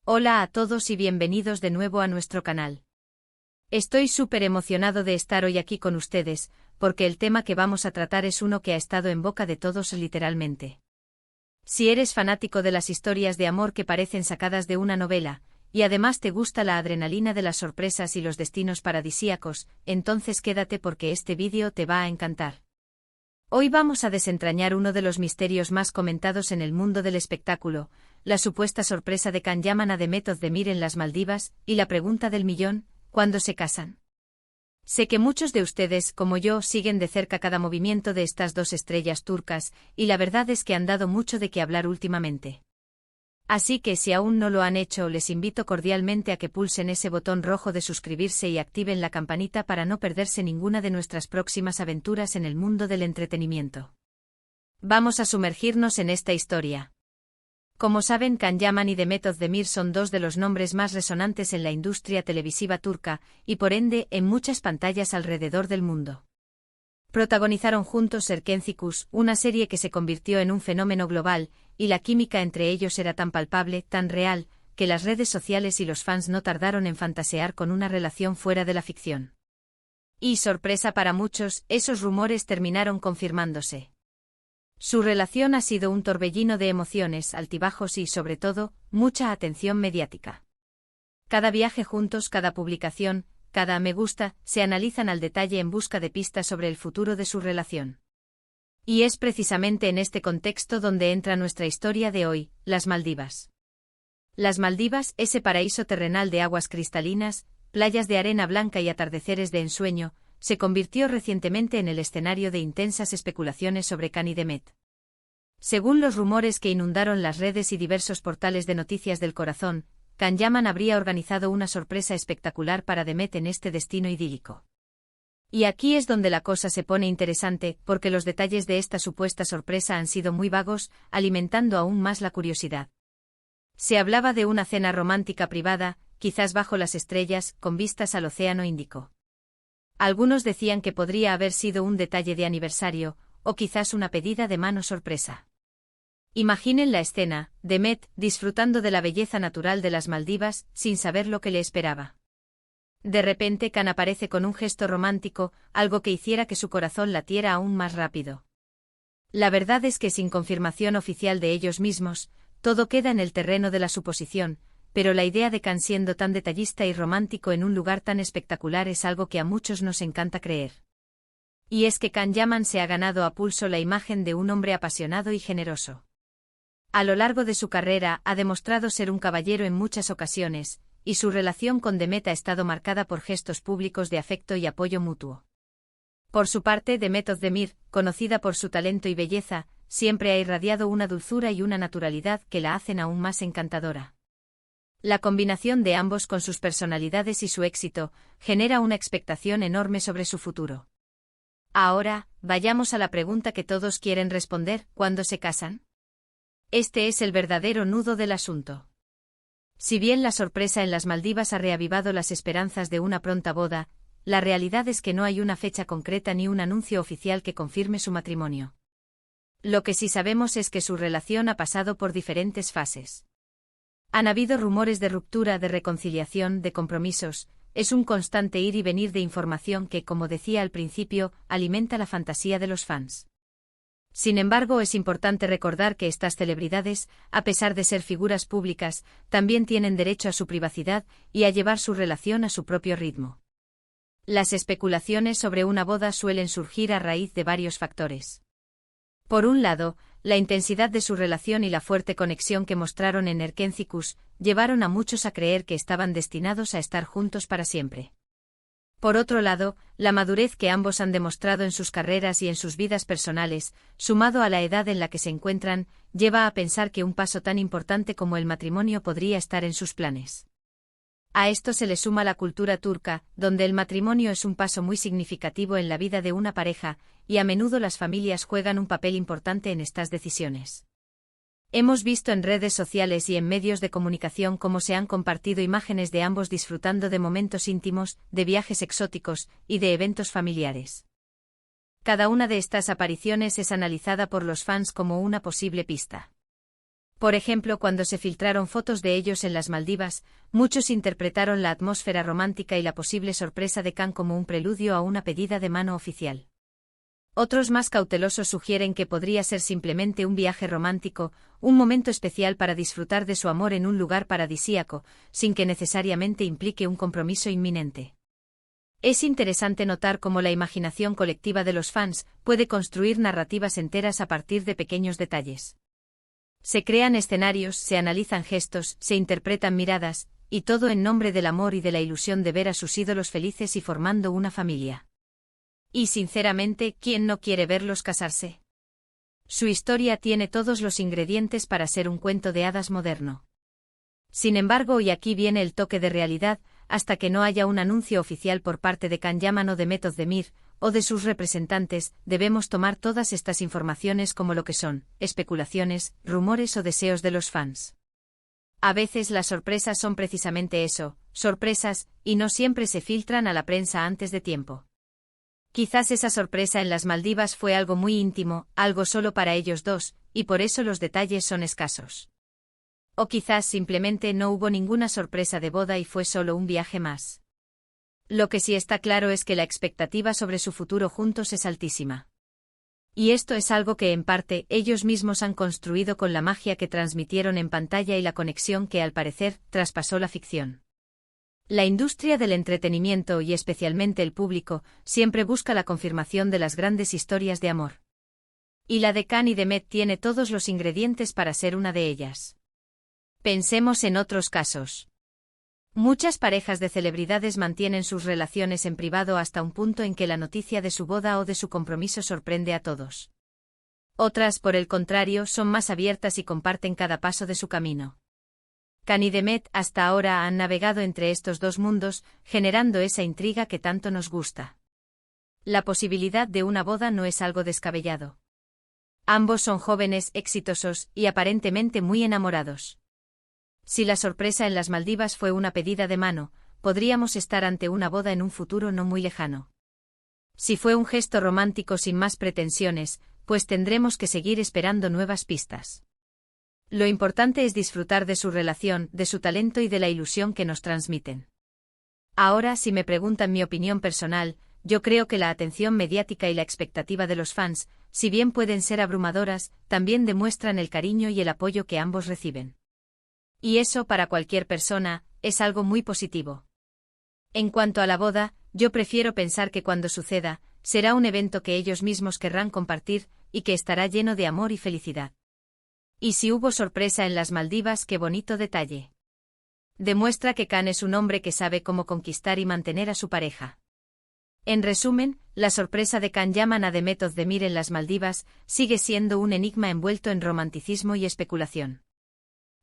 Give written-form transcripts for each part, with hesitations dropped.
Hola a todos y bienvenidos de nuevo a nuestro canal. Estoy súper emocionado de estar hoy aquí con ustedes, porque el tema que vamos a tratar es uno que ha estado en boca de todos literalmente. Si eres fanático de las historias de amor que parecen sacadas de una novela, y además te gusta la adrenalina de las sorpresas y los destinos paradisíacos, entonces quédate porque este vídeo te va a encantar. Hoy vamos a desentrañar uno de los misterios más comentados en el mundo del espectáculo, la supuesta sorpresa de Kanyaman a Demet Özdemir en las Maldivas, y la pregunta del millón, ¿cuándo se casan? Sé que muchos de ustedes, como yo, siguen de cerca cada movimiento de estas dos estrellas turcas, y la verdad es que han dado mucho de qué hablar últimamente. Así que si aún no lo han hecho, les invito cordialmente a que pulsen ese botón rojo de suscribirse y activen la campanita para no perderse ninguna de nuestras próximas aventuras en el mundo del entretenimiento. Vamos a sumergirnos en esta historia. Como saben, Kanyaman y Demet Özdemir son dos de los nombres más resonantes en la industria televisiva turca, y por ende, en muchas pantallas alrededor del mundo. Protagonizaron juntos Erkencikus, una serie que se convirtió en un fenómeno global, y la química entre ellos era tan palpable, tan real, que las redes sociales y los fans no tardaron en fantasear con una relación fuera de la ficción. Y sorpresa para muchos, esos rumores terminaron confirmándose. Su relación ha sido un torbellino de emociones, altibajos y, sobre todo, mucha atención mediática. Cada viaje juntos, cada publicación, cada me gusta, se analizan al detalle en busca de pistas sobre el futuro de su relación. Y es precisamente en este contexto donde entra nuestra historia de hoy, las Maldivas. Las Maldivas, ese paraíso terrenal de aguas cristalinas, playas de arena blanca y atardeceres de ensueño, se convirtió recientemente en el escenario de intensas especulaciones sobre Kan y Demet. Según los rumores que inundaron las redes y diversos portales de noticias del corazón, Kanyaman habría organizado una sorpresa espectacular para Demet en este destino idílico. Y aquí es donde la cosa se pone interesante, porque los detalles de esta supuesta sorpresa han sido muy vagos, alimentando aún más la curiosidad. Se hablaba de una cena romántica privada, quizás bajo las estrellas, con vistas al Océano Índico. Algunos decían que podría haber sido un detalle de aniversario, o quizás una pedida de mano sorpresa. Imaginen la escena, Demet, disfrutando de la belleza natural de las Maldivas, sin saber lo que le esperaba. De repente Kan aparece con un gesto romántico, algo que hiciera que su corazón latiera aún más rápido. La verdad es que sin confirmación oficial de ellos mismos, todo queda en el terreno de la suposición, pero la idea de Kan siendo tan detallista y romántico en un lugar tan espectacular es algo que a muchos nos encanta creer. Y es que Kanyaman se ha ganado a pulso la imagen de un hombre apasionado y generoso. A lo largo de su carrera ha demostrado ser un caballero en muchas ocasiones, y su relación con Demet ha estado marcada por gestos públicos de afecto y apoyo mutuo. Por su parte, Demet Özdemir, conocida por su talento y belleza, siempre ha irradiado una dulzura y una naturalidad que la hacen aún más encantadora. La combinación de ambos con sus personalidades y su éxito, genera una expectación enorme sobre su futuro. Ahora, vayamos a la pregunta que todos quieren responder, ¿cuándo se casan? Este es el verdadero nudo del asunto. Si bien la sorpresa en las Maldivas ha reavivado las esperanzas de una pronta boda, la realidad es que no hay una fecha concreta ni un anuncio oficial que confirme su matrimonio. Lo que sí sabemos es que su relación ha pasado por diferentes fases. Han habido rumores de ruptura, de reconciliación, de compromisos, es un constante ir y venir de información que, como decía al principio, alimenta la fantasía de los fans. Sin embargo, es importante recordar que estas celebridades, a pesar de ser figuras públicas, también tienen derecho a su privacidad y a llevar su relación a su propio ritmo. Las especulaciones sobre una boda suelen surgir a raíz de varios factores. Por un lado, la intensidad de su relación y la fuerte conexión que mostraron en Erkencikus llevaron a muchos a creer que estaban destinados a estar juntos para siempre. Por otro lado, la madurez que ambos han demostrado en sus carreras y en sus vidas personales, sumado a la edad en la que se encuentran, lleva a pensar que un paso tan importante como el matrimonio podría estar en sus planes. A esto se le suma la cultura turca, donde el matrimonio es un paso muy significativo en la vida de una pareja, y a menudo las familias juegan un papel importante en estas decisiones. Hemos visto en redes sociales y en medios de comunicación cómo se han compartido imágenes de ambos disfrutando de momentos íntimos, de viajes exóticos y de eventos familiares. Cada una de estas apariciones es analizada por los fans como una posible pista. Por ejemplo, cuando se filtraron fotos de ellos en las Maldivas, muchos interpretaron la atmósfera romántica y la posible sorpresa de Khan como un preludio a una pedida de mano oficial. Otros más cautelosos sugieren que podría ser simplemente un viaje romántico, un momento especial para disfrutar de su amor en un lugar paradisíaco, sin que necesariamente implique un compromiso inminente. Es interesante notar cómo la imaginación colectiva de los fans puede construir narrativas enteras a partir de pequeños detalles. Se crean escenarios, se analizan gestos, se interpretan miradas, y todo en nombre del amor y de la ilusión de ver a sus ídolos felices y formando una familia. Y sinceramente, ¿quién no quiere verlos casarse? Su historia tiene todos los ingredientes para ser un cuento de hadas moderno. Sin embargo, y aquí viene el toque de realidad, hasta que no haya un anuncio oficial por parte de Khan Yaman o de Mehmet Ozdemir, o de sus representantes, debemos tomar todas estas informaciones como lo que son, especulaciones, rumores o deseos de los fans. A veces las sorpresas son precisamente eso, sorpresas, y no siempre se filtran a la prensa antes de tiempo. Quizás esa sorpresa en las Maldivas fue algo muy íntimo, algo solo para ellos dos, y por eso los detalles son escasos. O quizás simplemente no hubo ninguna sorpresa de boda y fue solo un viaje más. Lo que sí está claro es que la expectativa sobre su futuro juntos es altísima. Y esto es algo que en parte ellos mismos han construido con la magia que transmitieron en pantalla y la conexión que al parecer traspasó la ficción. La industria del entretenimiento y especialmente el público siempre busca la confirmación de las grandes historias de amor. Y la de Khan y de Mehmet tiene todos los ingredientes para ser una de ellas. Pensemos en otros casos. Muchas parejas de celebridades mantienen sus relaciones en privado hasta un punto en que la noticia de su boda o de su compromiso sorprende a todos. Otras, por el contrario, son más abiertas y comparten cada paso de su camino. Khan y Mehmet hasta ahora han navegado entre estos dos mundos, generando esa intriga que tanto nos gusta. La posibilidad de una boda no es algo descabellado. Ambos son jóvenes, exitosos y aparentemente muy enamorados. Si la sorpresa en las Maldivas fue una pedida de mano, podríamos estar ante una boda en un futuro no muy lejano. Si fue un gesto romántico sin más pretensiones, pues tendremos que seguir esperando nuevas pistas. Lo importante es disfrutar de su relación, de su talento y de la ilusión que nos transmiten. Ahora, si me preguntan mi opinión personal, yo creo que la atención mediática y la expectativa de los fans, si bien pueden ser abrumadoras, también demuestran el cariño y el apoyo que ambos reciben. Y eso, para cualquier persona, es algo muy positivo. En cuanto a la boda, yo prefiero pensar que cuando suceda, será un evento que ellos mismos querrán compartir, y que estará lleno de amor y felicidad. Y si hubo sorpresa en las Maldivas, qué bonito detalle. Demuestra que Khan es un hombre que sabe cómo conquistar y mantener a su pareja. En resumen, la sorpresa de Khan Yaman a Mehmet Ozdemir en las Maldivas sigue siendo un enigma envuelto en romanticismo y especulación.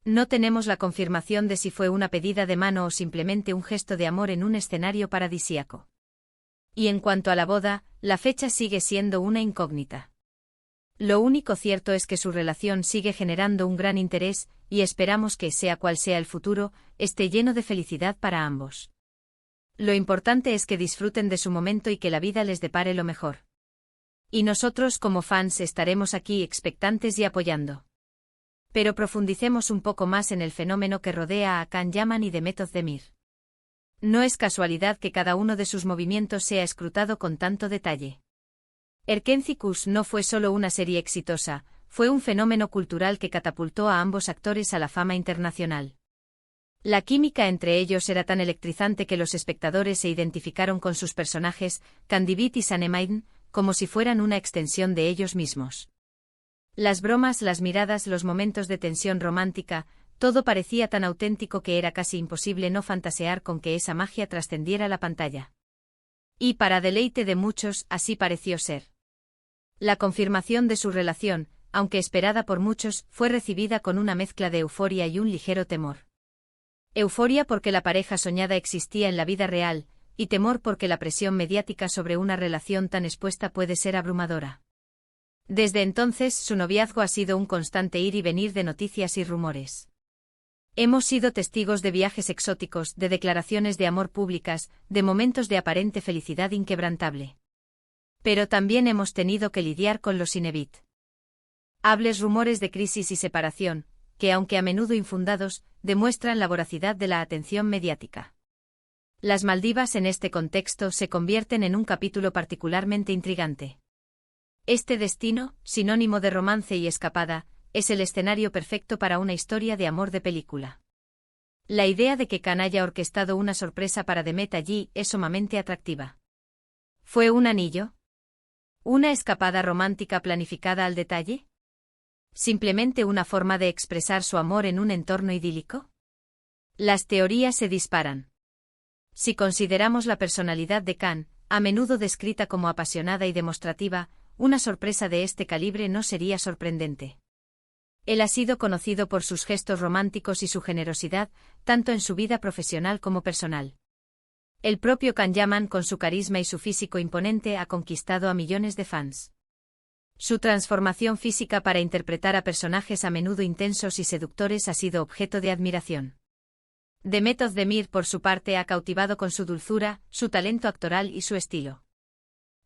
No tenemos la confirmación de si fue una pedida de mano o simplemente un gesto de amor en un escenario paradisíaco. Y en cuanto a la boda, la fecha sigue siendo una incógnita. Lo único cierto es que su relación sigue generando un gran interés, y esperamos que, sea cual sea el futuro, esté lleno de felicidad para ambos. Lo importante es que disfruten de su momento y que la vida les depare lo mejor. Y nosotros como fans estaremos aquí expectantes y apoyando. Pero profundicemos un poco más en el fenómeno que rodea a Khan Yaman y Mehmet Ozdemir. No es casualidad que cada uno de sus movimientos sea escrutado con tanto detalle. Erkenci no fue solo una serie exitosa, fue un fenómeno cultural que catapultó a ambos actores a la fama internacional. La química entre ellos era tan electrizante que los espectadores se identificaron con sus personajes, Kandibit y Sanemein, como si fueran una extensión de ellos mismos. Las bromas, las miradas, los momentos de tensión romántica, todo parecía tan auténtico que era casi imposible no fantasear con que esa magia trascendiera la pantalla. Y para deleite de muchos, así pareció ser. La confirmación de su relación, aunque esperada por muchos, fue recibida con una mezcla de euforia y un ligero temor. Euforia porque la pareja soñada existía en la vida real, y temor porque la presión mediática sobre una relación tan expuesta puede ser abrumadora. Desde entonces, su noviazgo ha sido un constante ir y venir de noticias y rumores. Hemos sido testigos de viajes exóticos, de declaraciones de amor públicas, de momentos de aparente felicidad inquebrantable. Pero también hemos tenido que lidiar con los inevitables rumores de crisis y separación, que, aunque a menudo infundados, demuestran la voracidad de la atención mediática. Las Maldivas en este contexto se convierten en un capítulo particularmente intrigante. Este destino, sinónimo de romance y escapada, es el escenario perfecto para una historia de amor de película. La idea de que Khan haya orquestado una sorpresa para Demet allí es sumamente atractiva. ¿Fue un anillo? ¿Una escapada romántica planificada al detalle? ¿Simplemente una forma de expresar su amor en un entorno idílico? Las teorías se disparan. Si consideramos la personalidad de Khan, a menudo descrita como apasionada y demostrativa, una sorpresa de este calibre no sería sorprendente. Él ha sido conocido por sus gestos románticos y su generosidad, tanto en su vida profesional como personal. El propio Khan Yaman, con su carisma y su físico imponente, ha conquistado a millones de fans. Su transformación física para interpretar a personajes a menudo intensos y seductores ha sido objeto de admiración. Demet Özdemir, por su parte, ha cautivado con su dulzura, su talento actoral y su estilo.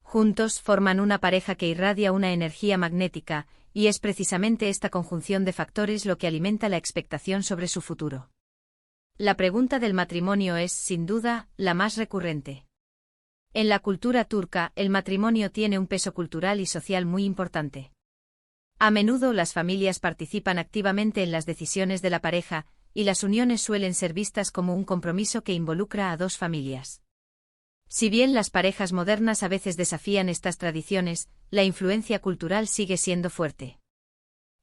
Juntos forman una pareja que irradia una energía magnética, y es precisamente esta conjunción de factores lo que alimenta la expectación sobre su futuro. La pregunta del matrimonio es, sin duda, la más recurrente. En la cultura turca, el matrimonio tiene un peso cultural y social muy importante. A menudo las familias participan activamente en las decisiones de la pareja, y las uniones suelen ser vistas como un compromiso que involucra a dos familias. Si bien las parejas modernas a veces desafían estas tradiciones, la influencia cultural sigue siendo fuerte.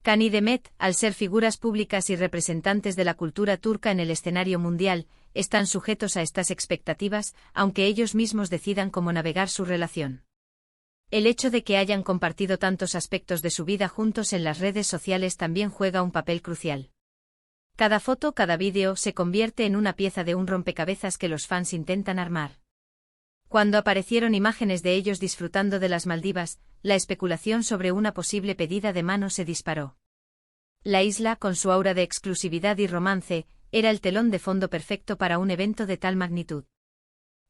Khan y Demet, al ser figuras públicas y representantes de la cultura turca en el escenario mundial, están sujetos a estas expectativas, aunque ellos mismos decidan cómo navegar su relación. El hecho de que hayan compartido tantos aspectos de su vida juntos en las redes sociales también juega un papel crucial. Cada foto, cada vídeo, se convierte en una pieza de un rompecabezas que los fans intentan armar. Cuando aparecieron imágenes de ellos disfrutando de las Maldivas, la especulación sobre una posible pedida de mano se disparó. La isla, con su aura de exclusividad y romance, era el telón de fondo perfecto para un evento de tal magnitud.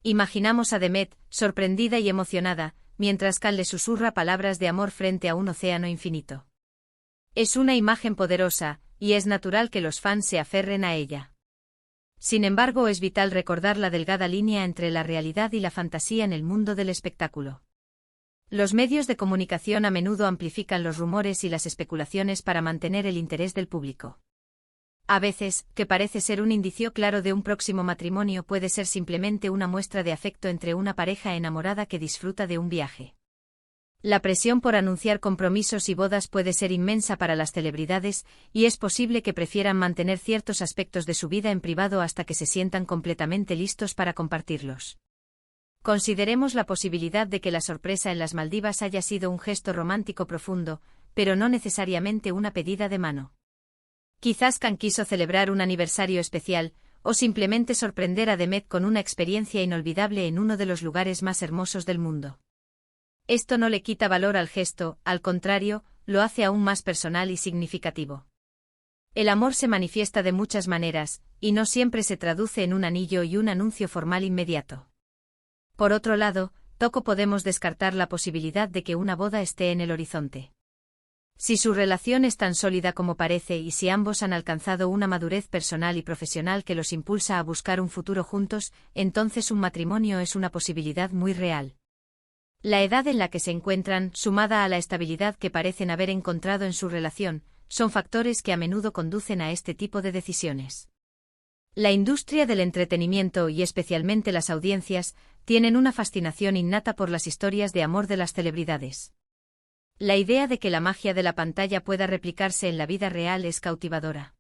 Imaginamos a Demet, sorprendida y emocionada, mientras Khan le susurra palabras de amor frente a un océano infinito. Es una imagen poderosa, y es natural que los fans se aferren a ella. Sin embargo, es vital recordar la delgada línea entre la realidad y la fantasía en el mundo del espectáculo. Los medios de comunicación a menudo amplifican los rumores y las especulaciones para mantener el interés del público. A veces, que parece ser un indicio claro de un próximo matrimonio, puede ser simplemente una muestra de afecto entre una pareja enamorada que disfruta de un viaje. La presión por anunciar compromisos y bodas puede ser inmensa para las celebridades, y es posible que prefieran mantener ciertos aspectos de su vida en privado hasta que se sientan completamente listos para compartirlos. Consideremos la posibilidad de que la sorpresa en las Maldivas haya sido un gesto romántico profundo, pero no necesariamente una pedida de mano. Quizás Khan quiso celebrar un aniversario especial, o simplemente sorprender a Demet con una experiencia inolvidable en uno de los lugares más hermosos del mundo. Esto no le quita valor al gesto, al contrario, lo hace aún más personal y significativo. El amor se manifiesta de muchas maneras, y no siempre se traduce en un anillo y un anuncio formal inmediato. Por otro lado, tampoco podemos descartar la posibilidad de que una boda esté en el horizonte. Si su relación es tan sólida como parece y si ambos han alcanzado una madurez personal y profesional que los impulsa a buscar un futuro juntos, entonces un matrimonio es una posibilidad muy real. La edad en la que se encuentran, sumada a la estabilidad que parecen haber encontrado en su relación, son factores que a menudo conducen a este tipo de decisiones. La industria del entretenimiento y especialmente las audiencias, tienen una fascinación innata por las historias de amor de las celebridades. La idea de que la magia de la pantalla pueda replicarse en la vida real es cautivadora.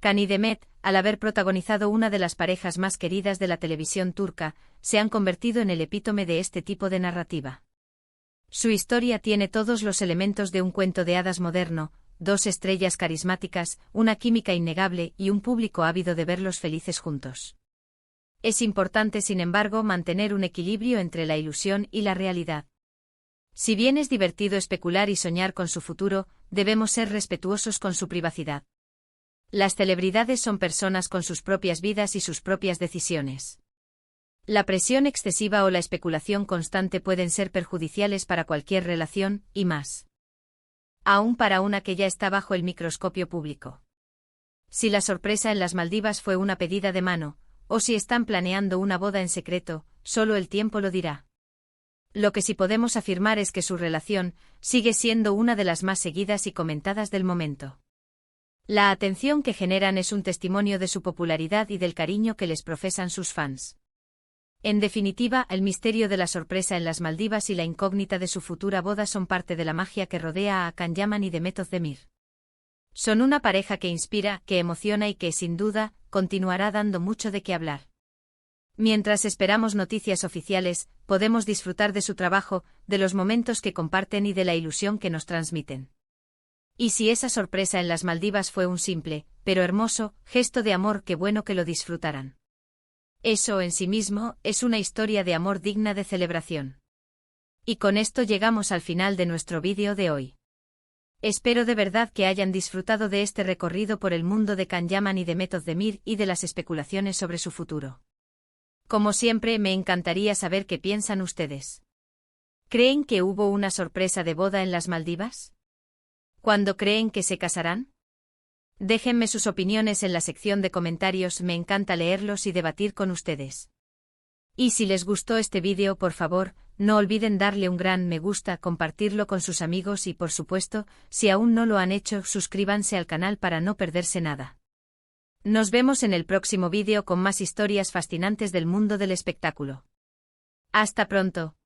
Khan y Demet, al haber protagonizado una de las parejas más queridas de la televisión turca, se han convertido en el epítome de este tipo de narrativa. Su historia tiene todos los elementos de un cuento de hadas moderno: dos estrellas carismáticas, una química innegable y un público ávido de verlos felices juntos. Es importante, sin embargo, mantener un equilibrio entre la ilusión y la realidad. Si bien es divertido especular y soñar con su futuro, debemos ser respetuosos con su privacidad. Las celebridades son personas con sus propias vidas y sus propias decisiones. La presión excesiva o la especulación constante pueden ser perjudiciales para cualquier relación, y más aún para una que ya está bajo el microscopio público. Si la sorpresa en las Maldivas fue una pedida de mano, o si están planeando una boda en secreto, solo el tiempo lo dirá. Lo que sí podemos afirmar es que su relación sigue siendo una de las más seguidas y comentadas del momento. La atención que generan es un testimonio de su popularidad y del cariño que les profesan sus fans. En definitiva, el misterio de la sorpresa en las Maldivas y la incógnita de su futura boda son parte de la magia que rodea a Can Yaman y Demet Özdemir. Son una pareja que inspira, que emociona y que, sin duda, continuará dando mucho de qué hablar. Mientras esperamos noticias oficiales, podemos disfrutar de su trabajo, de los momentos que comparten y de la ilusión que nos transmiten. Y si esa sorpresa en las Maldivas fue un simple, pero hermoso, gesto de amor, qué bueno que lo disfrutaran. Eso en sí mismo es una historia de amor digna de celebración. Y con esto llegamos al final de nuestro vídeo de hoy. Espero de verdad que hayan disfrutado de este recorrido por el mundo de Can Yaman y Demet Özdemir y de las especulaciones sobre su futuro. Como siempre, me encantaría saber qué piensan ustedes. ¿Creen que hubo una sorpresa de boda en las Maldivas? ¿Cuándo creen que se casarán? Déjenme sus opiniones en la sección de comentarios, me encanta leerlos y debatir con ustedes. Y si les gustó este vídeo, por favor, no olviden darle un gran me gusta, compartirlo con sus amigos y, por supuesto, si aún no lo han hecho, suscríbanse al canal para no perderse nada. Nos vemos en el próximo vídeo con más historias fascinantes del mundo del espectáculo. Hasta pronto.